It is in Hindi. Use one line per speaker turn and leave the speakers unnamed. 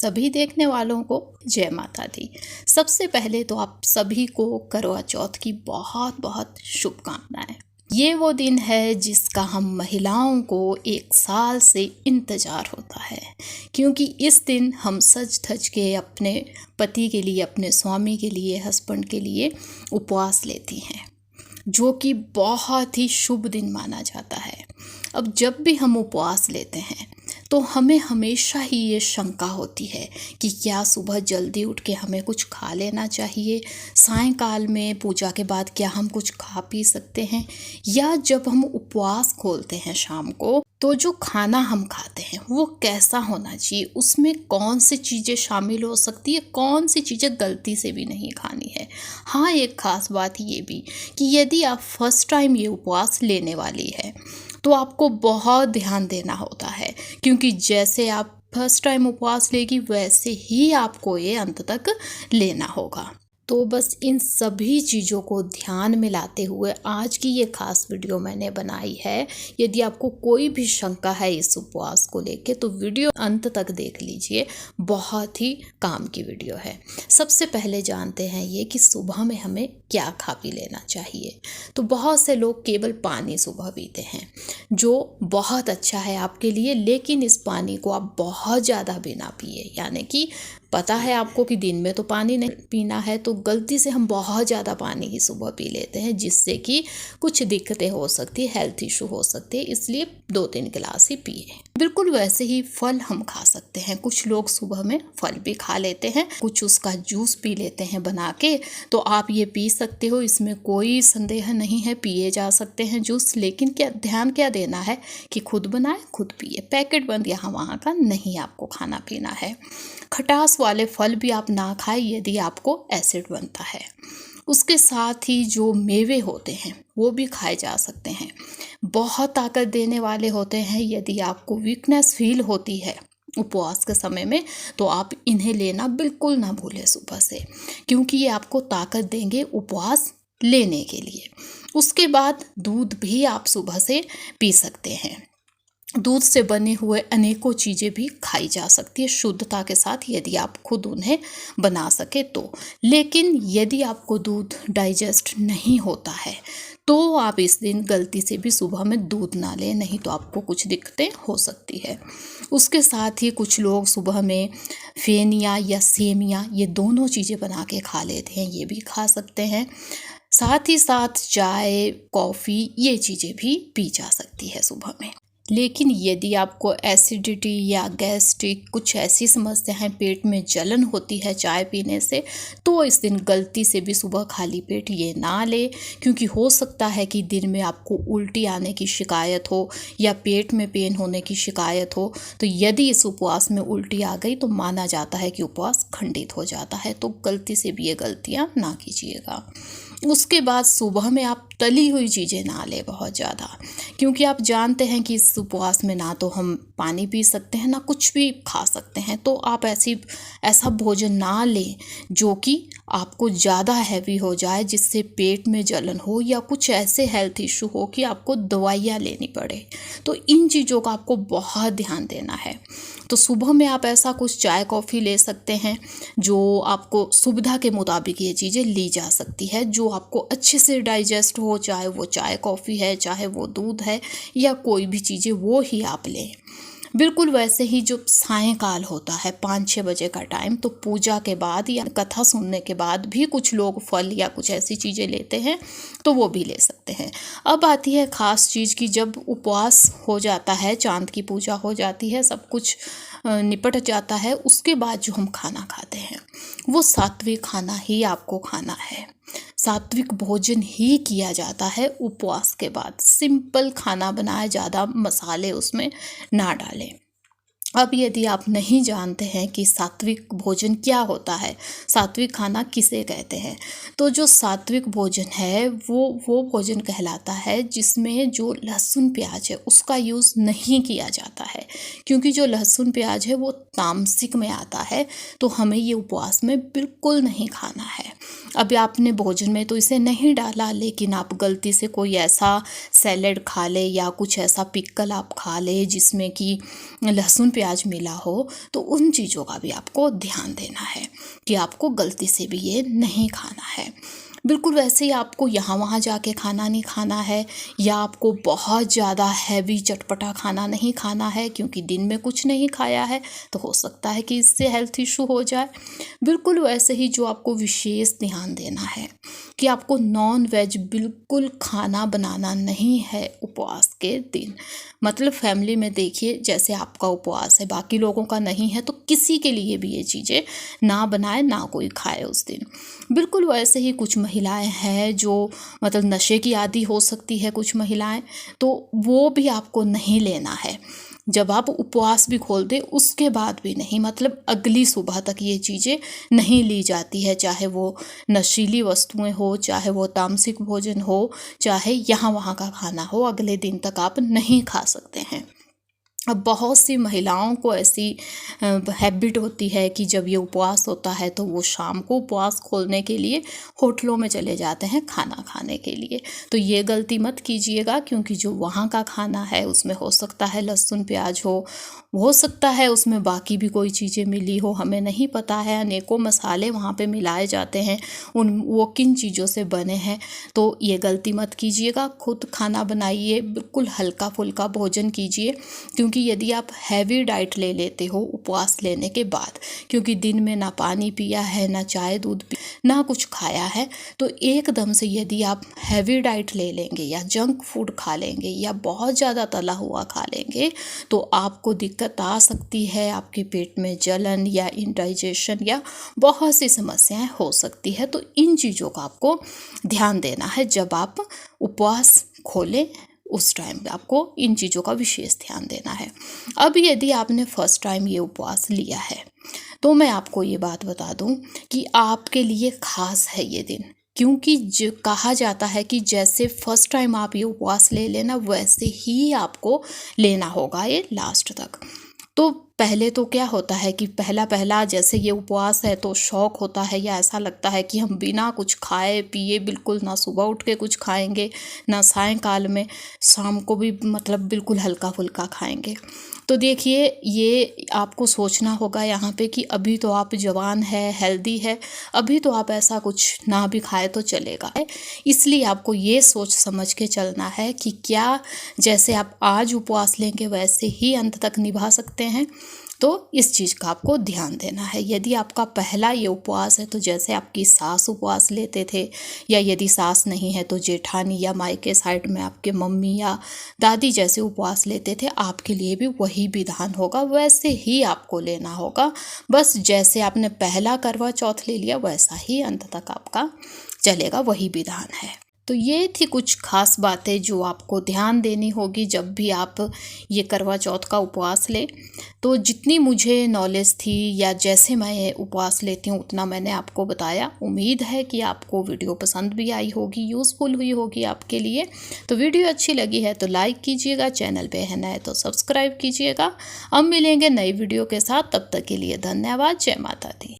सभी देखने वालों को जय माता दी। सबसे पहले तो आप सभी को करवा चौथ की बहुत बहुत शुभकामनाएं। ये वो दिन है जिसका हम महिलाओं को एक साल से इंतजार होता है, क्योंकि इस दिन हम सज धज के अपने पति के लिए, अपने स्वामी के लिए, हस्बैंड के लिए उपवास लेती हैं, जो कि बहुत ही शुभ दिन माना जाता है। अब जब भी हम उपवास लेते हैं तो हमें हमेशा ही ये शंका होती है कि क्या सुबह जल्दी उठ के हमें कुछ खा लेना चाहिए, सायंकाल में पूजा के बाद क्या हम कुछ खा पी सकते हैं, या जब हम उपवास खोलते हैं शाम को तो जो खाना हम खाते हैं वो कैसा होना चाहिए, उसमें कौन सी चीज़ें शामिल हो सकती है, कौन सी चीज़ें गलती से भी नहीं खानी है। हाँ, एक खास बात ये भी कि यदि आप फर्स्ट टाइम ये उपवास लेने वाली है तो आपको बहुत ध्यान देना होता है, क्योंकि जैसे आप फर्स्ट टाइम उपवास लेगी वैसे ही आपको ये अंत तक लेना होगा। तो बस इन सभी चीज़ों को ध्यान में लाते हुए आज की ये खास वीडियो मैंने बनाई है। यदि आपको कोई भी शंका है इस उपवास को लेके तो वीडियो अंत तक देख लीजिए, बहुत ही काम की वीडियो है। सबसे पहले जानते हैं ये कि सुबह में हमें क्या खा पी लेना चाहिए। तो बहुत से लोग केवल पानी सुबह पीते हैं, जो बहुत अच्छा है आपके लिए, लेकिन इस पानी को आप बहुत ज़्यादा भी ना पिए। यानी कि पता है आपको कि दिन में तो पानी नहीं पीना है, तो गलती से हम बहुत ज़्यादा पानी ही सुबह पी लेते हैं, जिससे कि कुछ दिक्कतें हो सकती है, हेल्थ इशू हो सकते हैं, इसलिए 2-3 गिलास ही पिए। बिल्कुल वैसे ही फल हम खा सकते हैं। कुछ लोग सुबह में फल भी खा लेते हैं, कुछ उसका जूस पी लेते हैं बना के, तो आप ये पी सकते हो, इसमें कोई संदेह नहीं है, पिए जा सकते हैं जूस। लेकिन ध्यान क्या देना है कि खुद बनाए खुद पिए, पैकेट बंद यहाँ वहाँ का नहीं आपको खाना पीना है। खटास वाले फल भी आप ना खाएं यदि आपको एसिड बनता है। उसके साथ ही जो मेवे होते हैं वो भी खाए जा सकते हैं, बहुत ताकत देने वाले होते हैं। यदि आपको वीकनेस फील होती है उपवास के समय में तो आप इन्हें लेना बिल्कुल ना भूलें सुबह से, क्योंकि ये आपको ताकत देंगे उपवास लेने के लिए। उसके बाद दूध भी आप सुबह से पी सकते हैं। दूध से बने हुए अनेकों चीज़ें भी खाई जा सकती है शुद्धता के साथ, यदि आप खुद उन्हें बना सके तो। लेकिन यदि आपको दूध डाइजेस्ट नहीं होता है तो आप इस दिन गलती से भी सुबह में दूध ना लें, नहीं तो आपको कुछ दिक्कतें हो सकती है। उसके साथ ही कुछ लोग सुबह में फेनिया या सेमिया, ये दोनों चीज़ें बना के खा लेते हैं, ये भी खा सकते हैं। साथ ही साथ चाय, कॉफ़ी, ये चीज़ें भी पी जा सकती है सुबह में। लेकिन यदि आपको एसिडिटी या गैस्ट्रिक, कुछ ऐसी समस्याएं, पेट में जलन होती है चाय पीने से, तो इस दिन गलती से भी सुबह खाली पेट ये ना ले, क्योंकि हो सकता है कि दिन में आपको उल्टी आने की शिकायत हो या पेट में पेन होने की शिकायत हो। तो यदि इस उपवास में उल्टी आ गई तो माना जाता है कि उपवास खंडित हो जाता है, तो गलती से भी ये गलतियाँ ना कीजिएगा। उसके बाद सुबह में आप तली हुई चीज़ें ना लें बहुत ज़्यादा, क्योंकि आप जानते हैं कि इस उपवास में ना तो हम पानी पी सकते हैं ना कुछ भी खा सकते हैं। तो आप ऐसा भोजन ना लें जो कि आपको ज़्यादा हैवी हो जाए, जिससे पेट में जलन हो या कुछ ऐसे हेल्थ इशू हो कि आपको दवाइयाँ लेनी पड़े। तो इन चीज़ों का आपको बहुत ध्यान देना है। तो सुबह में आप ऐसा कुछ चाय कॉफ़ी ले सकते हैं जो आपको सुविधा के मुताबिक ये चीज़ें ली जा सकती है, जो आपको अच्छे से डाइजेस्ट हो, चाहे वो चाय कॉफ़ी है, चाहे वो दूध है, या कोई भी चीज़ें वो ही आप लें। बिल्कुल वैसे ही जो सायंकाल होता है 5-6 बजे का टाइम, तो पूजा के बाद या कथा सुनने के बाद भी कुछ लोग फल या कुछ ऐसी चीज़ें लेते हैं, तो वो भी ले सकते हैं। अब आती है ख़ास चीज़ की जब उपवास हो जाता है, चांद की पूजा हो जाती है, सब कुछ निपट जाता है, उसके बाद जो हम खाना खाते हैं वो सात्विक खाना ही आपको खाना है। सात्विक भोजन ही किया जाता है उपवास के बाद। सिंपल खाना बनाए, ज़्यादा मसाले उसमें ना डालें। अब यदि आप नहीं जानते हैं कि सात्विक भोजन क्या होता है, सात्विक खाना किसे कहते हैं, तो जो सात्विक भोजन है वो भोजन कहलाता है जिसमें जो लहसुन प्याज है उसका यूज़ नहीं किया जाता है, क्योंकि जो लहसुन प्याज है वो तामसिक में आता है, तो हमें ये उपवास में बिल्कुल नहीं खाना है। अब आपने भोजन में तो इसे नहीं डाला, लेकिन आप गलती से कोई ऐसा सैलेड खा ले या कुछ ऐसा पिक्कल आप खा ले जिसमें कि लहसुन प्याज मिला हो तो उन चीज़ों का भी आपको ध्यान देना है कि आपको गलती से भी ये नहीं खाना है। बिल्कुल वैसे ही आपको यहाँ वहाँ जाके खाना नहीं खाना है, या आपको बहुत ज़्यादा हैवी चटपटा खाना नहीं खाना है क्योंकि दिन में कुछ नहीं खाया है तो हो सकता है कि इससे हेल्थ इशू हो जाए। बिल्कुल वैसे ही जो आपको विशेष ध्यान देना है कि आपको नॉन वेज बिल्कुल खाना बनाना नहीं है उपवास के दिन। मतलब फैमिली में देखिए, जैसे आपका उपवास है, बाकी लोगों का नहीं है, तो किसी के लिए भी ये चीज़ें ना बनाए, ना कोई खाए उस दिन। बिल्कुल वैसे ही कुछ महिलाएं हैं जो मतलब नशे की आदी हो सकती है कुछ महिलाएं, तो वो भी आपको नहीं लेना है। जब आप उपवास भी खोल दें उसके बाद भी नहीं, मतलब अगली सुबह तक ये चीज़ें नहीं ली जाती है, चाहे वो नशीली वस्तुएं हो, चाहे वो तामसिक भोजन हो, चाहे यहाँ वहाँ का खाना हो, अगले दिन तक आप नहीं खा सकते हैं। अब बहुत सी महिलाओं को ऐसी हैबिट होती है कि जब ये उपवास होता है तो वो शाम को उपवास खोलने के लिए होटलों में चले जाते हैं खाना खाने के लिए। तो ये गलती मत कीजिएगा, क्योंकि जो वहाँ का खाना है उसमें हो सकता है लहसुन प्याज हो सकता है उसमें बाकी भी कोई चीज़ें मिली हो, हमें नहीं पता है। अनेकों मसाले वहाँ पे मिलाए जाते हैं, वो किन चीज़ों से बने हैं। तो ये गलती मत कीजिएगा, खुद खाना बनाइए, बिल्कुल हल्का फुल्का भोजन कीजिए। क्योंकि यदि आप हैवी डाइट ले लेते हो उपवास लेने के बाद, क्योंकि दिन में ना पानी पिया है, ना चाय दूध ना कुछ खाया है, तो एकदम से यदि आप हैवी डाइट ले लेंगे या जंक फूड खा लेंगे या बहुत ज़्यादा तला हुआ खा लेंगे तो आपको दिक्कत आ सकती है। आपके पेट में जलन या इंडाइजेशन या बहुत सी समस्याएं हो सकती है। तो इन चीज़ों का आपको ध्यान देना है जब आप उपवास खोलें, उस टाइम पे आपको इन चीज़ों का विशेष ध्यान देना है। अब यदि आपने फर्स्ट टाइम ये उपवास लिया है तो मैं आपको ये बात बता दूं कि आपके लिए खास है ये दिन, क्योंकि जो कहा जाता है कि जैसे फर्स्ट टाइम आप ये उपवास ले लेना वैसे ही आपको लेना होगा ये लास्ट तक। तो पहले तो क्या होता है कि पहला जैसे ये उपवास है तो शौक होता है या ऐसा लगता है कि हम बिना कुछ खाए पिए, बिल्कुल ना सुबह उठ के कुछ खाएंगे ना सायंकाल में, शाम को भी मतलब बिल्कुल हल्का फुल्का खाएंगे। तो देखिए ये आपको सोचना होगा यहाँ पे कि अभी तो आप जवान है, हेल्दी है, अभी तो आप ऐसा कुछ ना भी खाए तो चलेगा। इसलिए आपको ये सोच समझ के चलना है कि क्या जैसे आप आज उपवास लेंगे वैसे ही अंत तक निभा सकते हैं। तो इस चीज़ का आपको ध्यान देना है। यदि आपका पहला ये उपवास है तो जैसे आपकी सास उपवास लेते थे, या यदि सास नहीं है तो जेठानी या मायके साइड में आपके मम्मी या दादी जैसे उपवास लेते थे, आपके लिए भी वही विधान होगा, वैसे ही आपको लेना होगा। बस जैसे आपने पहला करवा चौथ ले लिया वैसा ही अंत तक आपका चलेगा, वही विधान है। तो ये थी कुछ खास बातें जो आपको ध्यान देनी होगी जब भी आप ये करवा चौथ का उपवास लें। तो जितनी मुझे नॉलेज थी या जैसे मैं उपवास लेती हूँ उतना मैंने आपको बताया। उम्मीद है कि आपको वीडियो पसंद भी आई होगी, यूज़फुल हुई होगी आपके लिए। तो वीडियो अच्छी लगी है तो लाइक कीजिएगा, चैनल पे है नए तो सब्सक्राइब कीजिएगा। अब मिलेंगे नई वीडियो के साथ, तब तक के लिए धन्यवाद। जय माता दी।